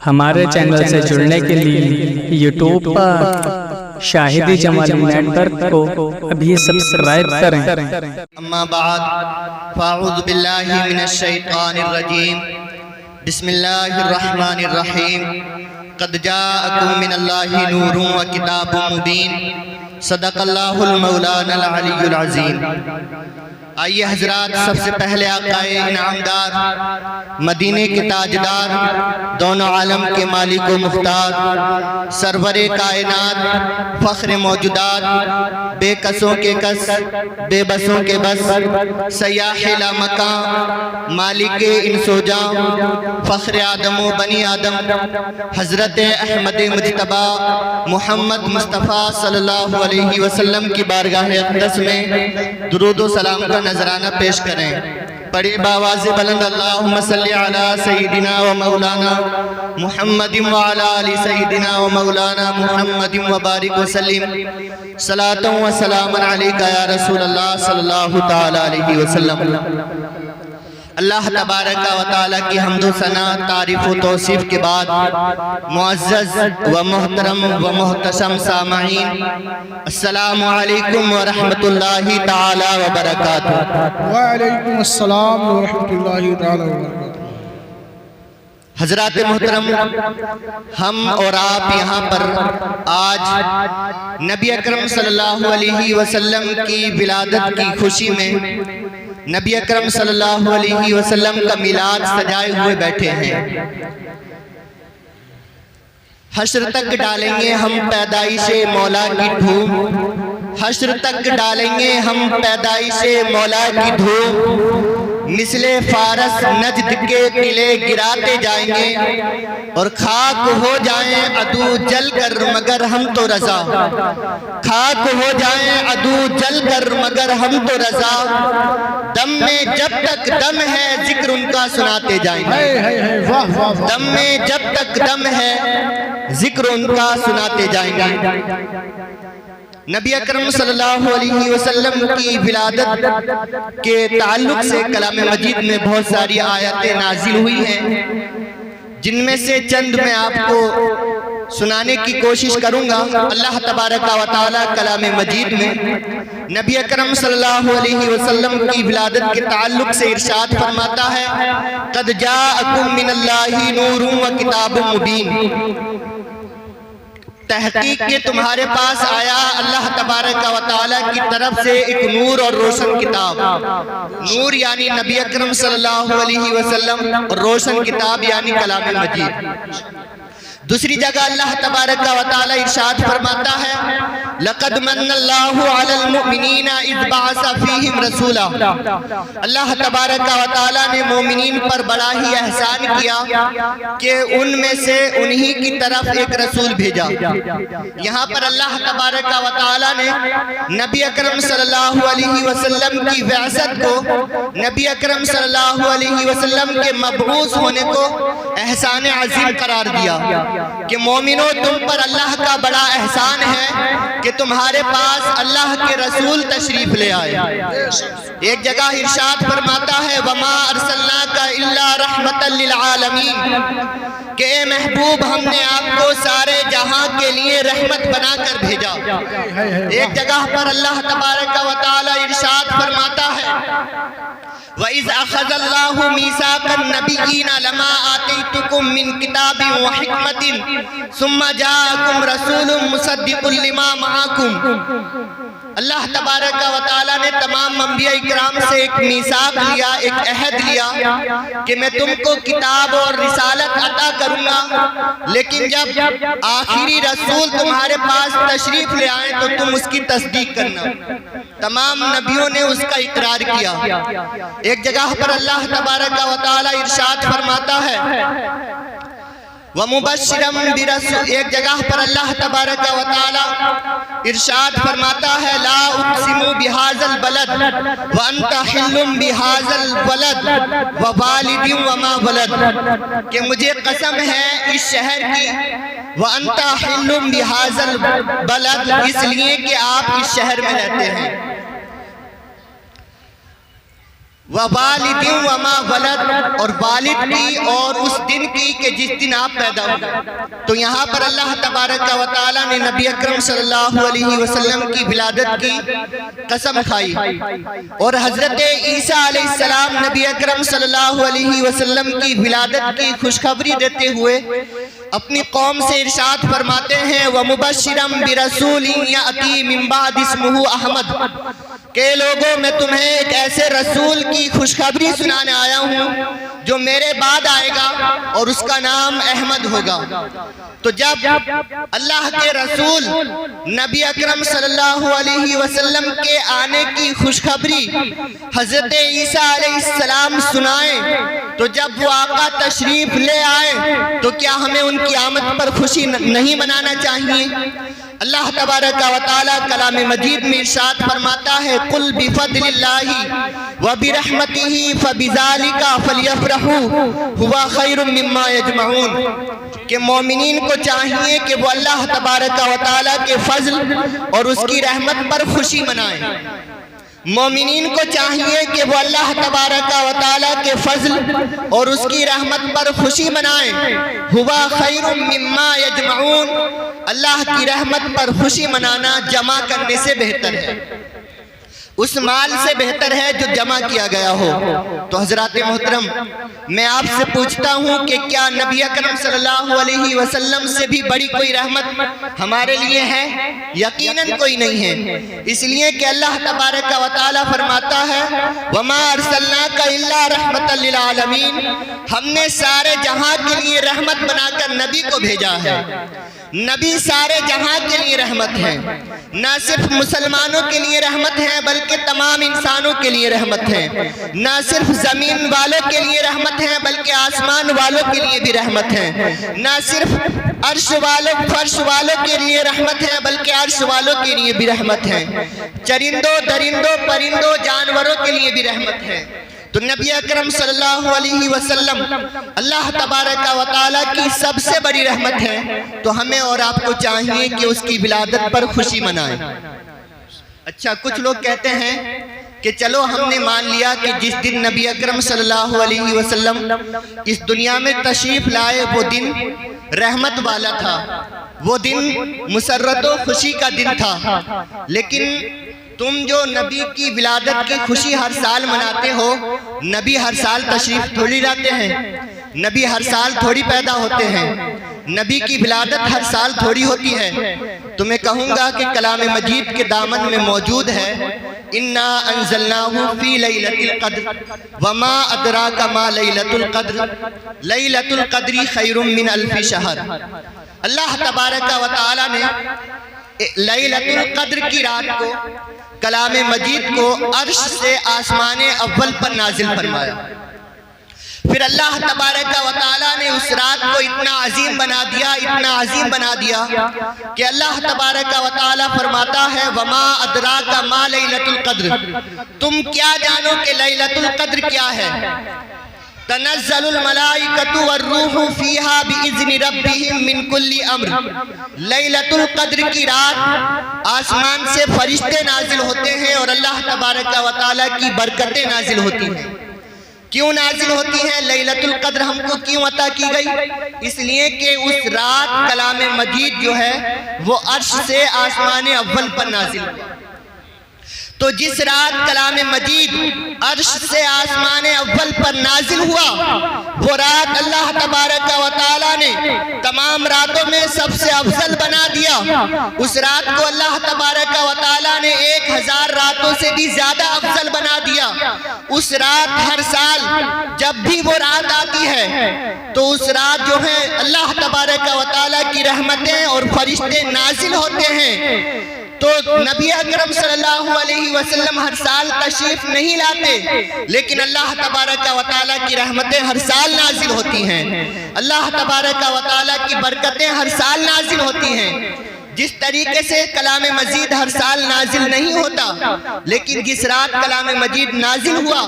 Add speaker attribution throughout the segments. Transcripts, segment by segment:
Speaker 1: ہمارے چینل سے جڑنے کے لیے یوٹیوب پر شاہدی جمالی نیٹ ورک کو ابھی سبسکرائب کریں۔
Speaker 2: اما بعد فاعوذ باللہ من الشیطان الرجیم بسم اللہ الرحمن الرحیم قد جاءکم من اللہ نور و کتاب مبین صدق اللہ المولانا العلی العظیم۔ آئیے حضرات، سب سے پہلے آقا انعامدار، مدینے کے تاجدار، دونوں عالم کے مالک و مختار، سرور کائنات، فخر موجودات، بے کسوں کے کس، بے بسوں کے بس، سیاح لا مکان، مالک انس و جاں، فخر آدم و بنی آدم، حضرت احمد مجتبی محمد مصطفیٰ صلی اللہ علیہ وسلم کی بارگاہ اقدس میں درود و سلام کا نذرانہ پیش کریں۔ بڑے باواز بلند اللہم صلی علی سیدنا و مولانا محمد وعلی آل سیدنا و مولانا محمد وبارک وسلم صلاۃ و سلام علیکہ یا رسول اللہ صلی اللہ تعالی علیہ وسلم۔ اللہ تبارک و تعالیٰ کی حمد و ثنا، تعریف و توصیف کے بعد معزز و محترم و محتشم سامعین، السلام علیکم ورحمۃ اللہ تعالی وبرکاتہ۔
Speaker 3: وعلیکم السلام ورحمۃ اللہ تعالی وبرکاتہ۔
Speaker 2: حضرات محترم، ہم اور آپ یہاں پر آج نبی اکرم صلی اللہ علیہ وسلم کی ولادت کی خوشی میں نبی اکرم صلی اللہ علیہ وسلم کا میلاد سجائے ہوئے بیٹھے ہیں۔ حشر تک ڈالیں گے ہم پیدائش مولا کی دھوم، حشر تک ڈالیں گے ہم پیدائش مولا کی دھوم، مثل فارس نجد کے قلعے گراتے جائیں گے اور خاک ہو جائیں عدو جل کر مگر ہم تو رضا، خاک ہو جائیں عدو جل کر مگر ہم تو رضا، دم میں جب تک دم ہے ذکر ان کا سناتے جائیں گے، دم میں جب تک دم ہے ذکر ان کا سناتے جائیں گے۔ نبی اکرم صلی اللہ علیہ وسلم کی ولادت کے تعلق سے کلام مجید میں بہت ساری آیاتیں نازل ہوئی ہیں، جن میں سے چند میں آپ کو سنانے کی کوشش کروں گا۔ اللہ تبارک و تعالیٰ کلام مجید میں نبی اکرم صلی اللہ علیہ وسلم کی ولادت کے تعلق سے ارشاد فرماتا ہے، قد جاءکم من اللہ نور و کتاب مبین، تحقیق کہ تمہارے پاس آیا اللہ تبارک و تعالیٰ کی طرف سے ایک نور اور روشن کتاب۔ نور یعنی نبی اکرم صلی اللہ علیہ وسلم، اور روشن کتاب یعنی کلام مجید۔ دوسری جگہ اللہ تبارک و تعالیٰ ارشاد فرماتا ہے، لَقَدْ مَنَّ اللَّهُ عَلَى الْمُؤْمِنِينَ إِذْ بَعَثَ فِيهِمْ رَسُولًا، اللہ تبارک و تعالیٰ نے مومنین پر بڑا ہی احسان کیا کہ ان میں سے انہی کی طرف ایک رسول بھیجا۔ یہاں پر اللہ تبارک و تعالیٰ نے نبی اکرم صلی اللہ علیہ وسلم کی بعثت کو، نبی اکرم صلی اللہ علیہ وسلم کے مبعوث ہونے کو احسان عظیم قرار دیا کہ مومنوں تم پر اللہ کا بڑا احسان ہے کہ تمہارے پاس اللہ کے رسول تشریف لے آئے۔ ایک جگہ ارشاد فرماتا ہے، وَمَا أَرْسَلْنَاكَ إِلَّا رَحْمَةً لِّلْعَالَمِينَ، کہ اے محبوب ہم نے آپ کو سارے جہاں کے لیے رحمت بنا کر بھیجا۔ ایک جگہ پر اللہ تبارک و تعالیٰ ارشاد فرماتا ہے، وَإِذْ أَخَذَ اللَّهُ مِيثَاقَ النَّبِيِّينَ لَمَا آتَيْتُكُم مِّن كِتَابٍ وَحِكْمَةٍ ثُمَّ جَاءَكُمْ رَسُولٌ مُصَدِّقٌ لِّمَا مَعَكُمْ۔ اللہ تبارک و تعالیٰ نے تمام انبیاء اکرام سے ایک میثاق لیا، ایک عہد لیا کہ میں تم کو کتاب اور رسالت عطا کروں گا، لیکن جب آخری رسول تمہارے پاس تشریف لے آئیں تو تم اس کی تصدیق کرنا۔ تمام نبیوں نے اس کا اقرار کیا۔ ایک جگہ پر اللہ تبارک و تعالیٰ ارشاد فرماتا ہے، وَمُبَشِّرًا بِرَسُولٍ، ایک جگہ پر اللہ تبارک و تعالیٰ ارشاد فرماتا ہے، لَا أُقْسِمُ بِهَذَا الْبَلَدِ وَأَنْتَ حِلٌّ بِهَذَا الْوَلَدِ وَوَالِدٍ وَمَا وَلَدٍ، کہ مجھے قسم ہے اس شہر کی، وَأَنْتَ حِلٌّ بِهَذَا الْبَلَدِ، اس لیے کہ آپ اس شہر میں رہتے ہیں، ووالد وما ولد، اور والد کی اور اس دن کی کہ جس دن آپ پیدا ہوئے۔ تو یہاں پر اللہ تبارک و تعالیٰ نے نبی اکرم صلی اللہ علیہ وسلم کی ولادت کی قسم کھائی، اور حضرت عیسیٰ علیہ السلام نبی اکرم صلی اللہ علیہ وسلم کی ولادت کی خوشخبری دیتے ہوئے اپنی قوم سے ارشاد فرماتے ہیں وَمُبَشِّرًا بِرَسُولٍ يَأْتِي مِن بَعْدِ اسْمُهُ احمد، کہ لوگوں میں تمہیں ایک ایسے رسول کی خوشخبری سنانے آیا ہوں جو میرے بعد آئے گا اور اس کا نام احمد ہوگا۔ تو جب اللہ کے رسول نبی اکرم صلی اللہ علیہ وسلم کے آنے کی خوشخبری حضرت عیسیٰ علیہ السلام سنائیں، تو جب وہ آقا تشریف لے آئے تو کیا ہمیں ان کی آمد پر خوشی نہیں منانا چاہیے؟ اللہ تبارک و تعالیٰ کلام مجید میں ارشاد فرماتا ہے قُلْ بِفَضْلِ اللَّهِ وَبِرَحْمَتِهِ فَبِذَلِكَ فَلْيَفْرَحُوا هُوَ خَيْرٌ مِّمَّا يَجْمَعُونَ، کہ مومنین کو چاہیے کہ وہ اللہ تبارک و تعالیٰ کے فضل اور اس کی رحمت پر خوشی منائیں۔ مومنین کو چاہیے کہ وہ اللہ تبارک و تعالیٰ کے فضل اور اس کی رحمت پر خوشی منائیں۔ ہوا خیر مما یجمعون، اللہ کی رحمت پر خوشی منانا جمع کرنے سے بہتر ہے، اس مال سے بہتر ہے جو جمع کیا گیا ہو۔ تو حضرات محترم، میں آپ سے پوچھتا ہوں کہ کیا نبی اکرم صلی اللہ علیہ وسلم سے بھی بڑی کوئی رحمت ہمارے لیے ہے؟ یقیناً کوئی نہیں ہے، اس لیے کہ اللہ تبارک و تعالیٰ فرماتا ہے وَمَا أَرْسَلْنَاكَ إِلَّا رَحْمَةً لِلْعَالَمِينَ، ہم نے سارے جہاں کے لیے رحمت بنا کر نبی کو بھیجا ہے۔ نبی سارے جہاں کے لیے رحمت ہے، نہ صرف مسلمانوں کے لیے رحمت ہے بلکہ تمام انسانوں کے لیے رحمت ہے، نہ صرف زمین والوں کے لیے رحمت ہے بلکہ آسمان والوں کے لیے بھی رحمت ہے، نہ صرف عرش والوں فرش والوں کے لیے رحمت ہے بلکہ عرش والوں کے لیے بھی رحمت ہے، چرندوں درندوں پرندوں جانوروں کے لیے بھی رحمت ہے۔ تو نبی اکرم صلی اللہ علیہ وسلم اللہ تبارک و تعالیٰ کی سب سے بڑی رحمت ہے، تو ہمیں اور آپ کو چاہیے کہ اس کی ولادت پر خوشی منائیں۔ اچھا، کچھ لوگ کہتے ہیں کہ چلو ہم نے مان لیا کہ جس دن نبی اکرم صلی اللہ علیہ وسلم اس دنیا میں تشریف لائے وہ دن رحمت والا تھا، وہ دن مسرت و خوشی کا دن تھا، لیکن تم جو نبی کی ولادت کی خوشی ہر سال مناتے ہو، نبی ہر سال تشریف تھوڑی لاتے ہیں، نبی ہر سال تھوڑی پیدا ہوتے ہیں، نبی کی ولادت ہر سال تھوڑی ہوتی ہے۔ تو میں کہوں گا کہ کلام مجید کے دامن میں موجود ہے اِنَّا أَنزَلْنَاهُ فِي لَيْلَةِ الْقَدْرِ وَمَا أَدْرَاكَ مَا لَيْلَةُ الْقَدْرِ لَيْلَةُ الْقَدْرِ خَيْرٌ مِّنَ أَلْفِ شَهْرٍ۔ اللہ تبارک و تعالیٰ نے لیلۃ القدر کی رات کو کلام مجید کو عرش سے آسمان اول پر نازل فرمایا، پھر اللہ تبارک و تعالیٰ نے اس رات کو اتنا عظیم بنا دیا، اتنا عظیم بنا دیا کہ اللہ تبارک و تعالیٰ فرماتا ہے وَمَا أَدْرَاكَ مَا لَيْلَةُ الْقَدْرِ، تم کیا جانو کہ لیلۃ القدر کیا ہے؟ تنزل الملائکۃ والروح فیہا بإذن ربہم من کل امر، لیلۃ القدر کی رات آسمان سے فرشتے نازل ہوتے ہیں اور اللہ تبارک و تعالیٰ کی برکتیں نازل ہوتی ہیں۔ کیوں نازل ہوتی ہیں؟ لیلۃ القدر ہم کو کیوں عطا کی گئی؟ اس لیے کہ اس رات کلام مجید جو ہے وہ عرش سے آسمان اول پر نازل ہوا۔ تو جس رات کلام مجید عرش سے آسمان اول پر نازل ہوا، وہ رات اللہ تبارک و تعالیٰ نے تمام راتوں میں سب سے افضل بنا دیا۔ اس رات کو اللہ تبارک و تعالیٰ نے 1000 راتوں سے بھی زیادہ افضل بنا دیا۔ اس رات ہر سال جب بھی وہ رات آتی ہے تو اس رات جو ہے اللہ تبارک و تعالیٰ کی رحمتیں اور فرشتے نازل ہوتے ہیں۔ تو نبی اکرم صلی اللہ علیہ وسلم ہر سال تشریف نہیں لاتے، لیکن اللہ تبارک و تعالیٰ کی رحمتیں ہر سال نازل ہوتی ہیں، اللہ تبارک و تعالیٰ کی برکتیں ہر سال نازل ہوتی ہیں۔ جس طریقے سے کلام مجید ہر سال نازل نہیں ہوتا، لیکن جس رات کلام مجید نازل ہوا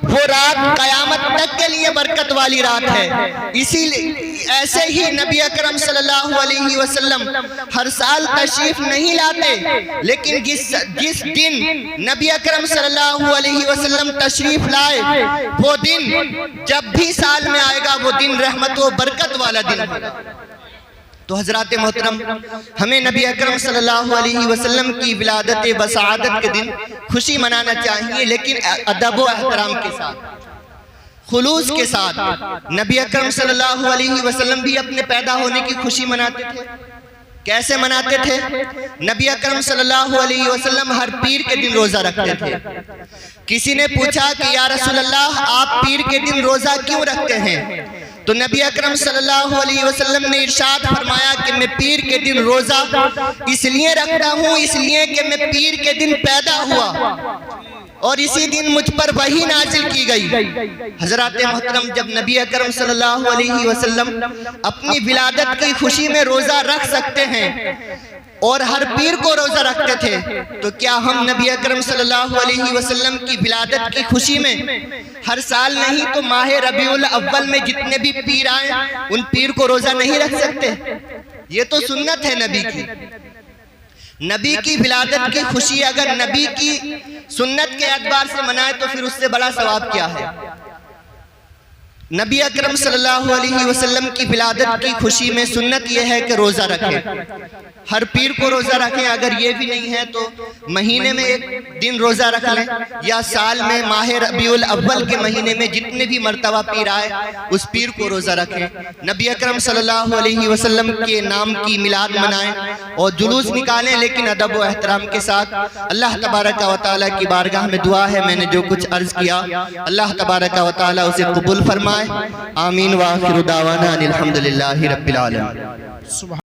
Speaker 2: وہ رات قیامت تک کے لیے برکت والی رات ہے۔ اسی لیے ایسے ہی نبی اکرم صلی اللہ علیہ وسلم ہر سال تشریف نہیں لاتے، لیکن جس دن نبی اکرم صلی اللہ علیہ وسلم تشریف لائے وہ دن جب بھی سال میں آئے گا وہ دن رحمت و برکت والا دن ہوگا۔ تو حضرات محترم، ہمیں نبی اکرم صلی اللہ علیہ وسلم کی ولادت بسعادت کے دن خوشی منانا چاہیے، لیکن ادب و احترام کے ساتھ، خلوص کے ساتھ۔ نبی اکرم صلی اللہ علیہ وسلم بھی اپنے پیدا ہونے کی خوشی مناتے تھے۔ کیسے مناتے تھے؟ نبی اکرم صلی اللہ علیہ وسلم ہر پیر کے دن روزہ رکھتے تھے۔ کسی نے پوچھا کہ یا رسول اللہ آپ پیر کے دن روزہ کیوں رکھتے ہیں؟ تو نبی اکرم صلی اللہ علیہ وسلم نے ارشاد فرمایا کہ میں پیر کے دن روزہ اس لیے رکھتا ہوں، اس لیے کہ میں پیر کے دن پیدا ہوا اور اسی دن مجھ پر وحی نازل کی گئی۔ حضرات محترم، جب نبی اکرم صلی اللہ علیہ وسلم اپنی ولادت کی خوشی میں روزہ رکھ سکتے ہیں اور ہر پیر کو روزہ رکھتے تھے، تو کیا ہم نبی اکرم صلی اللہ علیہ وسلم کی ولادت کی خوشی میں ہر سال نہیں تو ماہ ربیع الاول میں جتنے بھی پیر آئیں ان پیر کو روزہ نہیں رکھ سکتے؟ یہ تو سنت ہے نبی کی۔ نبی کی ولادت کی خوشی اگر نبی کی سنت کے اعتبار سے منائے تو پھر اس سے بڑا ثواب کیا ہے؟ نبی اکرم صلی اللہ علیہ وسلم کی ولادت کی خوشی میں سنت یہ ہے کہ روزہ رکھیں، ہر پیر کو روزہ رکھیں۔ اگر یہ بھی نہیں ہے تو مہینے میں ایک دن روزہ رکھ لیں، یا سال میں ماہ ربیع الاول کے مہینے میں جتنے بھی مرتبہ پیر آئے اس پیر کو روزہ رکھیں۔ نبی اکرم صلی اللہ علیہ وسلم کے نام کی میلاد منائیں اور جلوس نکالیں، لیکن ادب و احترام کے ساتھ۔ اللہ تبارک و تعالیٰ کی بارگاہ میں دعا ہے، میں نے جو کچھ عرض کیا اللہ تبارک و تعالیٰ اسے قبول فرمائے۔ آمین وآخر دعوانا ان الحمدللہ رب العالمین۔